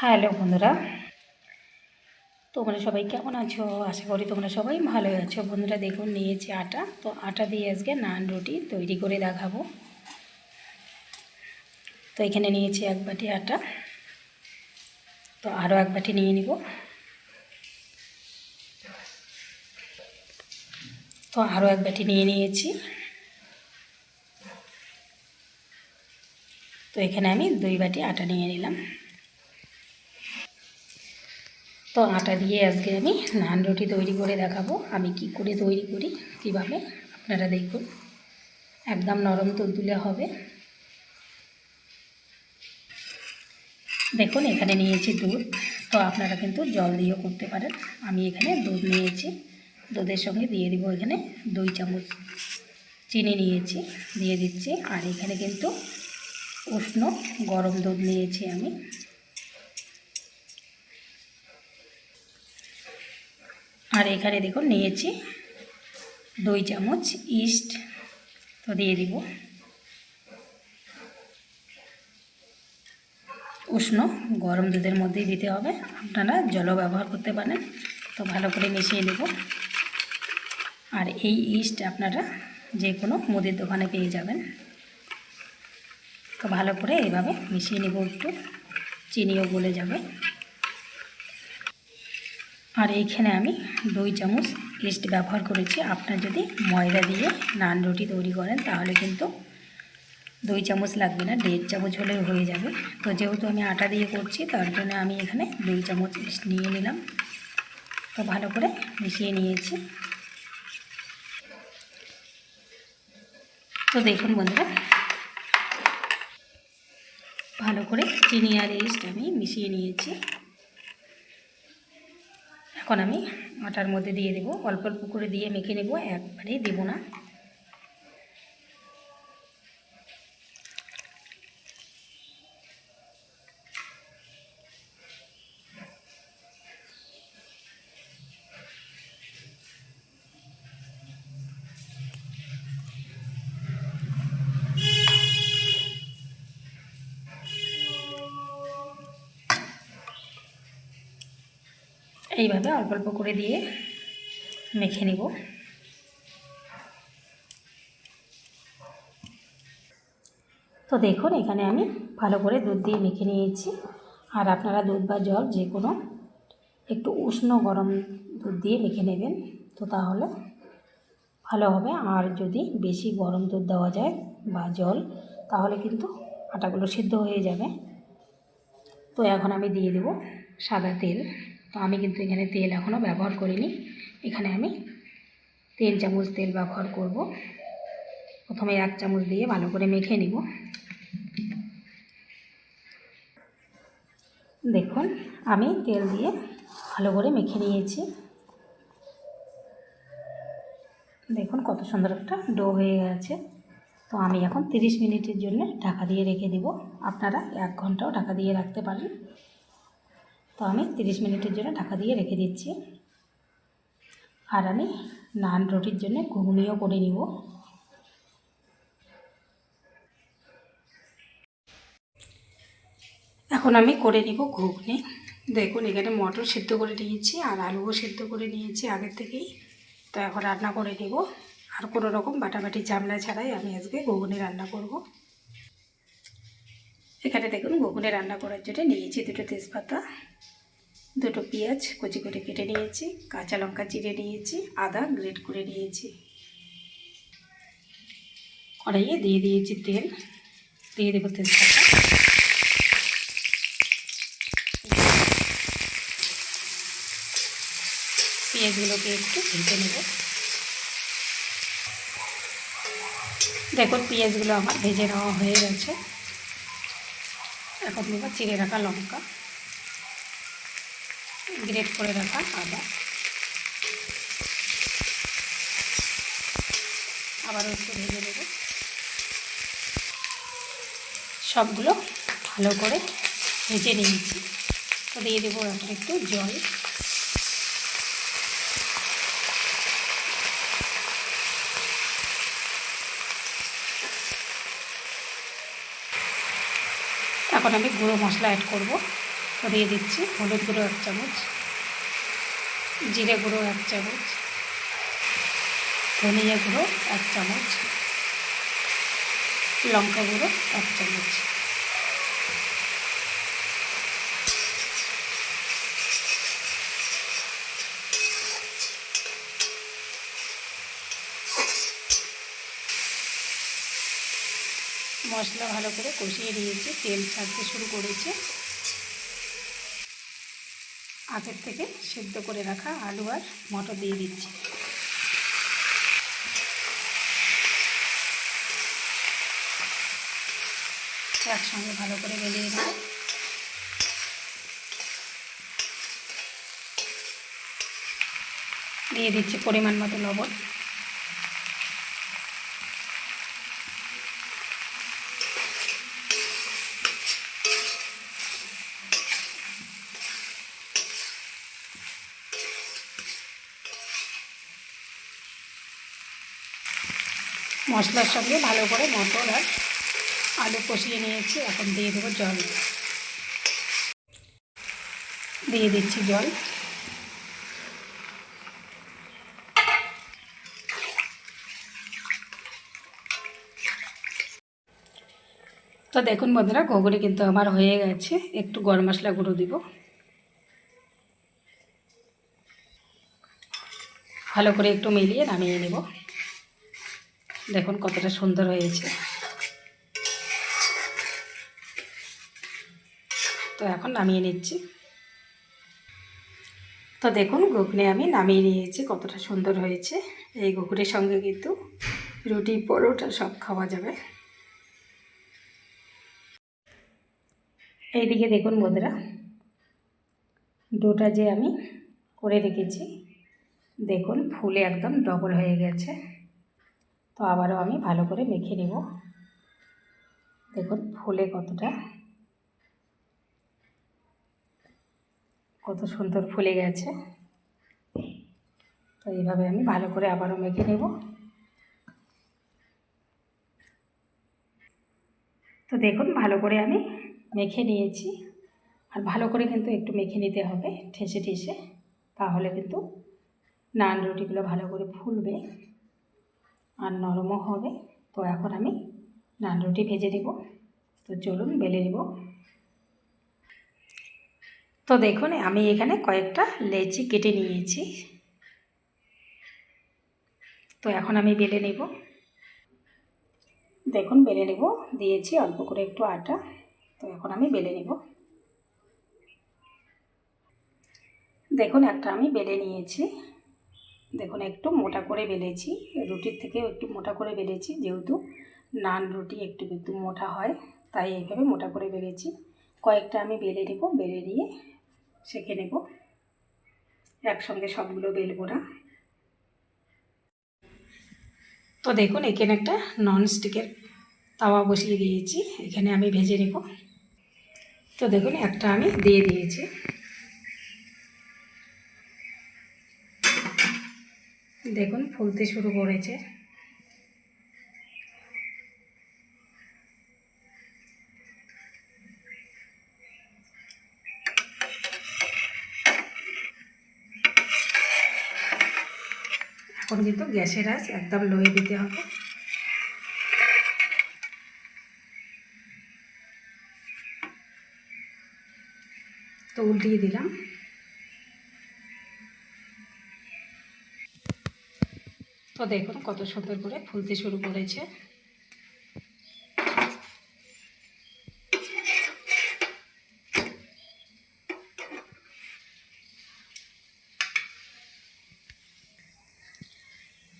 Hello বন্ধুরা, তোমরা সবাই কেমন আছো? আশা করি তোমরা সবাই ভালো আছো। বন্ধুরা দেখুন, নিয়েছি আটা। তো আটা দিয়ে আজকে নান রুটি তৈরি করে দেখাবো। তো এখানে নিয়েছি 1 বাটি আটা। তো আরও 1 বাটি নিয়ে নিব। তো আরও 1 বাটি নিয়ে নিয়েছি। তো এখানে আমি 2 বাটি আটা নিয়ে নিলাম। তো আটা দিয়ে আজকে আমি নান রুটি তৈরি করে দেখাবো। আমি কি করে তৈরি করি, কিভাবে, আপনারা দেখুন। একদম নরম তুলতুলে হবে। দেখুন এখানে নিয়েছি দুধ। তো আপনারা কিন্তু জল দিয়েও করতে পারেন। আমি এখানে দুধ নিয়েছি। দুধের সঙ্গে দিয়ে দিব এখানে 2 চামচ চিনি নিয়েছি, দিয়ে দিচ্ছি। আর এখানে কিন্তু উষ্ণ গরম দুধ নিয়েছি আমি। আর এখানে দেখুন নিয়েছি 2 চামচ ইস্ট। তো দিয়ে দিব। উষ্ণ গরম দুধের মধ্যেই দিতে হবে, আপনারা জলও ব্যবহার করতে পারেন। তো ভালো করে মিশিয়ে দেব। আর এই ইস্ট আপনারা যে কোনো মুদির দোকানে পেয়ে যাবেন। তো ভালো করে এভাবে মিশিয়ে নেব একটু, চিনিও গলে যাবে। আর এইখানে আমি 2 চামচ ইস্ট ব্যবহার করেছি। আপনার যদি ময়দা দিয়ে নান রুটি তৈরি করেন তাহলে কিন্তু 2 চামচ লাগবে না, 1.5 চামচ হলেও হয়ে যাবে। তো যেহেতু আমি আটা দিয়ে করছি তার জন্য আমি এখানে 2 চামচ ইস্ট নিয়ে নিলাম। তো ভালো করে মিশিয়ে নিয়েছি। তো দেখুন বন্ধুরা, ভালো করে চিনি আর ইস্ট আমি মিশিয়ে নিয়েছি। এখন আমি আটার মধ্যে দিয়ে দেব। অল্প অল্প করে দিয়ে মেখে নেব, একবারে দেব না। এইভাবে অল্প অল্প করে দিয়ে মেখে নেব। তো দেখুন এখানে আমি ভালো করে দুধ দিয়ে মেখে নিয়েছি। আর আপনারা দুধ বা জল যে কোনো একটু উষ্ণ গরম দুধ দিয়ে মেখে নেবেন, তো তাহলে ভালো হবে। আর যদি বেশি গরম দুধ দেওয়া যায় বা জল, তাহলে কিন্তু আটাগুলো সিদ্ধ হয়ে যাবে। তো এখন আমি দিয়ে দেব সাদা তেল। তো আমি কিন্তু এখানে তেল এখনও ব্যবহার করিনি। এখানে আমি 3 চামচ তেল ব্যবহার করব। প্রথমে 1 চামচ দিয়ে ভালো করে মেখে নিব। দেখুন আমি তেল দিয়ে ভালো করে মেখে নিয়েছি। দেখুন কত সুন্দর একটা ডো হয়ে গেছে। তো আমি এখন 30 মিনিটের জন্য ঢাকা দিয়ে রেখে দেব। আপনারা 1 ঘন্টাও ঢাকা দিয়ে রাখতে পারেন। তো আমি 30 মিনিটের জন্য ঢাকা দিয়ে রেখে দিচ্ছি। আর আমি নান রুটির জন্য ঘুগনিও করে নিব। এখন আমি করে নিব ঘুগনি। দেখুন এখানে মটর সিদ্ধ করে নিয়েছি আর আলুও সিদ্ধ করে নিয়েছি আগের থেকেই। তো এখন রান্না করে নেব। আর কোনো রকম বাটাবাটি ঝামেলা ছাড়াই আমি আজকে ঘুগনি রান্না করব। এখানে দেখুন ঘুগনি রান্না করার জন্য নিয়েছি 2টো তেজপাতা, 2টো পেঁয়াজ কুচি করে কেটে নিয়েছি, কাঁচা লঙ্কা চিড়ে নিয়েছি, আদা গ্রেট করে নিয়েছি। কড়াইয়ে দিয়ে দিয়েছি তেল, দিয়ে দেবো তেজপাতা। পেঁয়াজগুলোকে একটু ভেজে নেব। দেখুন পেঁয়াজগুলো আমার ভেজে নেওয়া হয়ে গেছে। এখন দেবো চিড়ে রাখা লঙ্কা, গ্রেট করে রাখা আদা, আবারও একটু ভেজে নেব। সবগুলো ভালো করে ভেজে নিয়েছি। তো দিয়ে দেবো এখন একটু জল। এখন আমি গুঁড়ো মশলা অ্যাড করব। তো দিয়ে দিচ্ছি হলুদ গুঁড়ো 1 চামচ, জিরে গুঁড়ো 1 চামচ, ধনিয়া গুঁড়ো 1 চামচ, লঙ্কা গুঁড়ো 1 চামচ। মশলা ভালো করে কষিয়ে নিয়েছি, তেল ছাড়তে শুরু করেছে। আগের থেকে সেদ্ধ করে রাখা আলু আর মটর দিয়ে দিচ্ছি। একসঙ্গে ভালো করে মিলিয়ে নেব। দিয়ে দিচ্ছি পরিমাণ মতো লবণ। মশলার সঙ্গে ভালো করে মটর আর আলু কষিয়ে নিয়েছি। এখন দিয়ে দেবো জল। দিয়ে দিচ্ছি জল। তো দেখুন বন্ধুরা, ঘুগনি কিন্তু আমার হয়ে গেছে। একটু গরম মশলা গুঁড়ো দিব। ভালো করে একটু মিলিয়ে নামিয়ে নেব। দেখুন কতটা সুন্দর হয়েছে। তো এখন নামিয়ে নিচ্ছি। তো দেখুন ঘুগনি আমি নামিয়ে নিয়েছি, কতটা সুন্দর হয়েছে। এই ঘুগনির সঙ্গে কিন্তু রুটি পরোটা সব খাওয়া যাবে। এইদিকে দেখুন বন্ধুরা, ডোটা যে আমি করে রেখেছি, দেখুন ফুলে একদম ডবল হয়ে গেছে। তো আবারও আমি ভালো করে মেখে নেব। দেখুন ফুলে কত সুন্দর ফুলে গেছে। তো এইভাবে আমি ভালো করে আবারও মেখে নেব। তো দেখুন ভালো করে আমি মেখে নিয়েছি। আর ভালো করে কিন্তু একটু মেখে নিতে হবে ঠেসে ঠেসে, তাহলে কিন্তু নান রুটিগুলো ভালো করে ফুলবে আর নরমও হবে। তো এখন আমি নান রুটি ভেজে নেব। তো চলুন বেলে নেব। তো দেখুন আমি এখানে কয়েকটা লেচি কেটে নিয়েছি। তো এখন আমি বেলে নেব। দেখুন বেলে নেব, দিয়েছি অল্প করে একটু আটা। তো এখন আমি বেলে নেব। দেখুন একটা আমি বেলে নিয়েছি। দেখুন একটু মোটা করে বেলেছি, রুটির থেকেও একটু মোটা করে বেলেছি, যেহেতু নান রুটি একটু একটু মোটা হয়, তাই এইভাবে মোটা করে বেলেছি। কয়েকটা আমি বেলে নেব, বেলে নিয়ে সেঁকে নেব। একসঙ্গে সবগুলো বেলবো না। তো দেখুন এখানে একটা ননস্টিকের তাওয়া বসিয়ে দিয়েছি, এখানে আমি ভেজে নেব। তো দেখুন একটা আমি দিয়ে দিয়েছি। দেখুন ফুলতে শুরু করেছে। এখন কিন্তু গ্যাসের আঁচ একদম লোয়ে দিতে হবে। তো উল্টিয়ে দিলাম। তো দেখুন কত সুন্দর করে ফুলতে শুরু করেছে।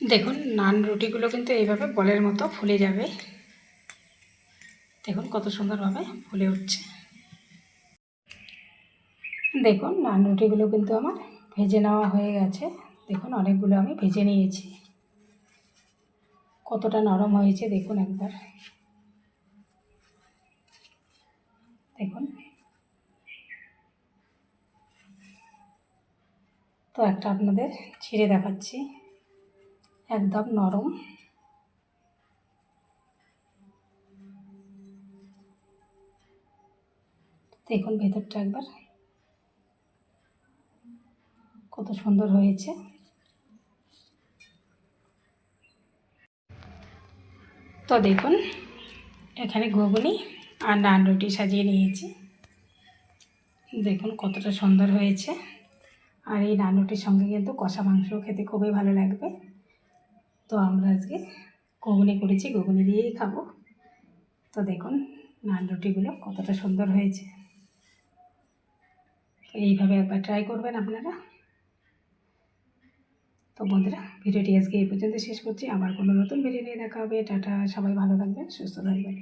দেখুন নান রুটিগুলো কিন্তু এইভাবে বলের মতো ফুলে যাবে। দেখুন কত সুন্দরভাবে ফুলে উঠছে। দেখুন নান রুটিগুলো কিন্তু আমার ভেজে নেওয়া হয়ে গেছে। দেখুন অনেকগুলো আমি ভেজে নিয়েছি। কতটা নরম হয়েছে দেখুন একবার। দেখুন তো একটা আপনাদের ছিঁড়ে দেখাচ্ছি, একদম নরম। দেখুন ভেতরটা একবার। কত সুন্দর হয়েছে। তো দেখুন এখানে ঘুগনি আর নান রুটি সাজিয়ে নিয়েছি। দেখুন কতটা সুন্দর হয়েছে। আর এই নান রুটির সঙ্গে কিন্তু কষা মাংস খেতে খুবই ভালো লাগবে। তো আমরা আজকে ঘুগনি করেছি, ঘুগনি দিয়েই খাবো। তো দেখুন নান রুটিগুলো কতটা সুন্দর হয়েছে। এইভাবে একবার ট্রাই করবেন আপনারা। তো বন্ধুরা ভিডিওটি আজকে এই পর্যন্ত শেষ করছি। আবার কোনো নতুন ভিডিও নিয়ে দেখা হবে। টাটা, সবাই ভালো থাকবেন, সুস্থ থাকবেন।